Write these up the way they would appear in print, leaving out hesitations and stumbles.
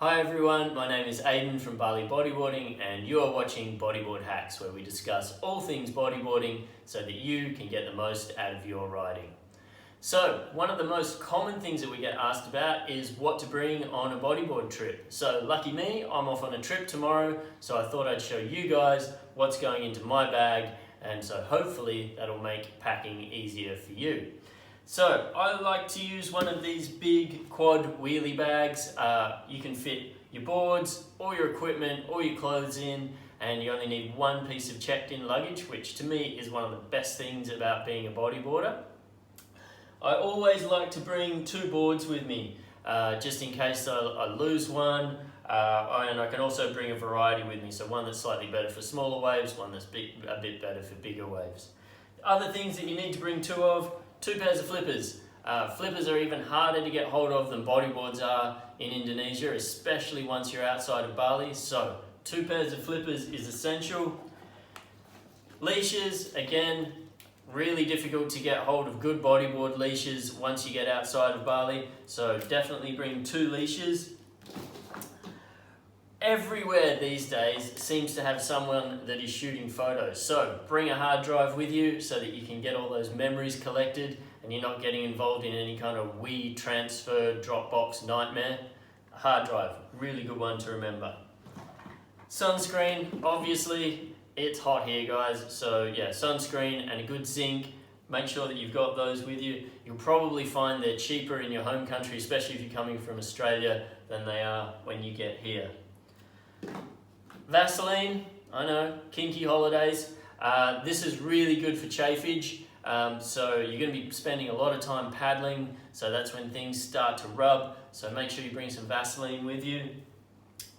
Hi everyone, my name is Aidan from Bali Bodyboarding and you are watching Bodyboard Hacks, where we discuss all things bodyboarding so that you can get the most out of your riding. So, one of the most common things that we get asked about is what to bring on a bodyboard trip. So lucky me, I'm off on a trip tomorrow, so I thought I'd show you guys what's going into my bag, and so hopefully that'll make packing easier for you. So I like to use one of these big quad wheelie bags. You can fit your boards, all your equipment, all your clothes in, and you only need one piece of checked-in luggage, which to me is one of the best things about being a bodyboarder. I always like to bring two boards with me, just in case I lose one, and I can also bring a variety with me, so one that's slightly better for smaller waves, one that's a bit better for bigger waves. Other things that you need to bring two pairs of flippers. Flippers are even harder to get hold of than bodyboards are in Indonesia, especially once you're outside of Bali, so 2 pairs of flippers is essential. Leashes, again, really difficult to get hold of good bodyboard leashes once you get outside of Bali, so definitely bring 2 leashes. Everywhere these days seems to have someone that is shooting photos, so bring a hard drive with you so that you can get all those memories collected and you're not getting involved in any kind of transfer Dropbox nightmare. A hard drive, really good one to remember. Sunscreen, obviously it's hot here guys, so yeah, sunscreen and a good zinc. Make sure that you've got those with you. You'll probably find they're cheaper in your home country, especially if you're coming from Australia, than they are when you get here. Vaseline, I know, kinky holidays. This is really good for chafage, so you're going to be spending a lot of time paddling, so that's when things start to rub, so make sure you bring some Vaseline with you.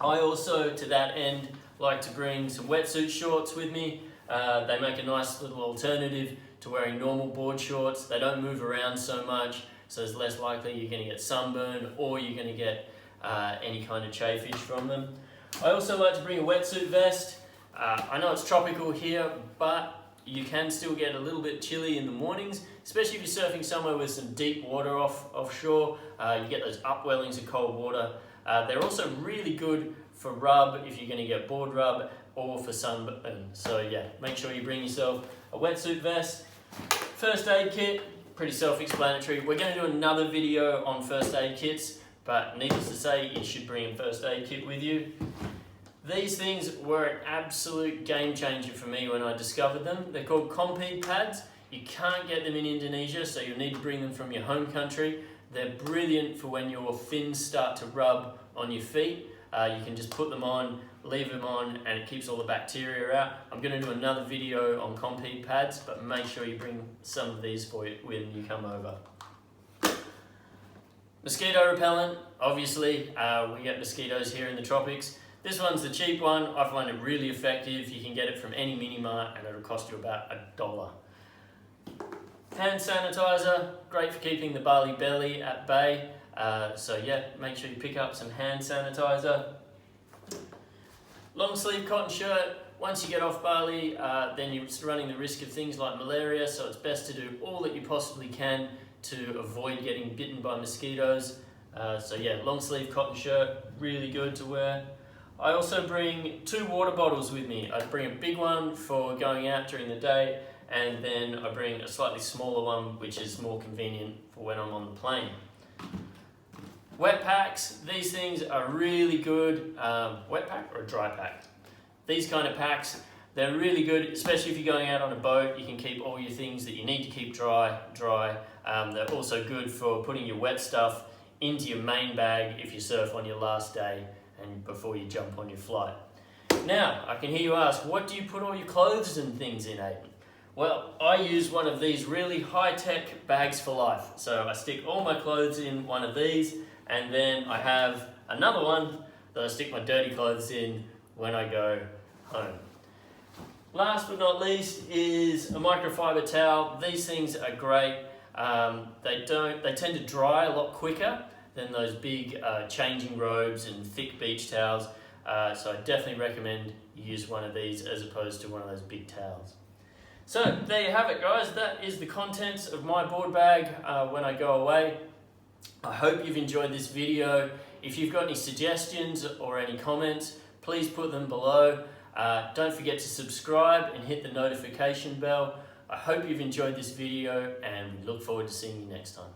I also, to that end, like to bring some wetsuit shorts with me. They make a nice little alternative to wearing normal board shorts. They don't move around so much, so it's less likely you're going to get sunburn or you're going to get any kind of chafage from them. I also like to bring a wetsuit vest. I know it's tropical here, but you can still get a little bit chilly in the mornings, especially if you're surfing somewhere with some deep water offshore. You get those upwellings of cold water. They're also really good for rub if you're going to get board rub or for sunburn. So yeah, make sure you bring yourself a wetsuit vest. First aid kit, pretty self-explanatory. We're going to do another video on first aid kits, but needless to say, you should bring a first aid kit with you. These things were an absolute game changer for me when I discovered them. They're called Compede pads. You can't get them in Indonesia, so you'll need to bring them from your home country. They're brilliant for when your fins start to rub on your feet. You can just put them on, leave them on, and it keeps all the bacteria out. I'm going to do another video on Compede pads, but make sure you bring some of these for you when you come over. Mosquito repellent, obviously, we get mosquitoes here in the tropics. This one's the cheap one. I find it really effective. You can get it from any mini mart and it'll cost you about $1. Hand sanitizer, great for keeping the Bali belly at bay. So yeah, make sure you pick up some hand sanitizer. Long sleeve cotton shirt. Once you get off Bali, then you're running the risk of things like malaria, so it's best to do all that you possibly can to avoid getting bitten by mosquitoes. So yeah, long sleeve cotton shirt, really good to wear. I also bring 2 water bottles with me. I bring a big one for going out during the day, and then I bring a slightly smaller one which is more convenient for when I'm on the plane. Wet packs, these things are really good. Wet pack or a dry pack? These kind of packs, they're really good, especially if you're going out on a boat. You can keep all your things that you need to keep dry. They're also good for putting your wet stuff into your main bag if you surf on your last day and before you jump on your flight. Now, I can hear you ask, what do you put all your clothes and things in, Aidan? Well, I use one of these really high-tech bags for life. So I stick all my clothes in one of these, and then I have another one that I stick my dirty clothes in when I go home. Last but not least is a microfiber towel. These things are great. They tend to dry a lot quicker than those big changing robes and thick beach towels. So I definitely recommend you use one of these as opposed to one of those big towels. So there you have it guys, that is the contents of my board bag when I go away. I hope you've enjoyed this video. If you've got any suggestions or any comments, please put them below. Don't forget to subscribe and hit the notification bell. I hope you've enjoyed this video and we look forward to seeing you next time.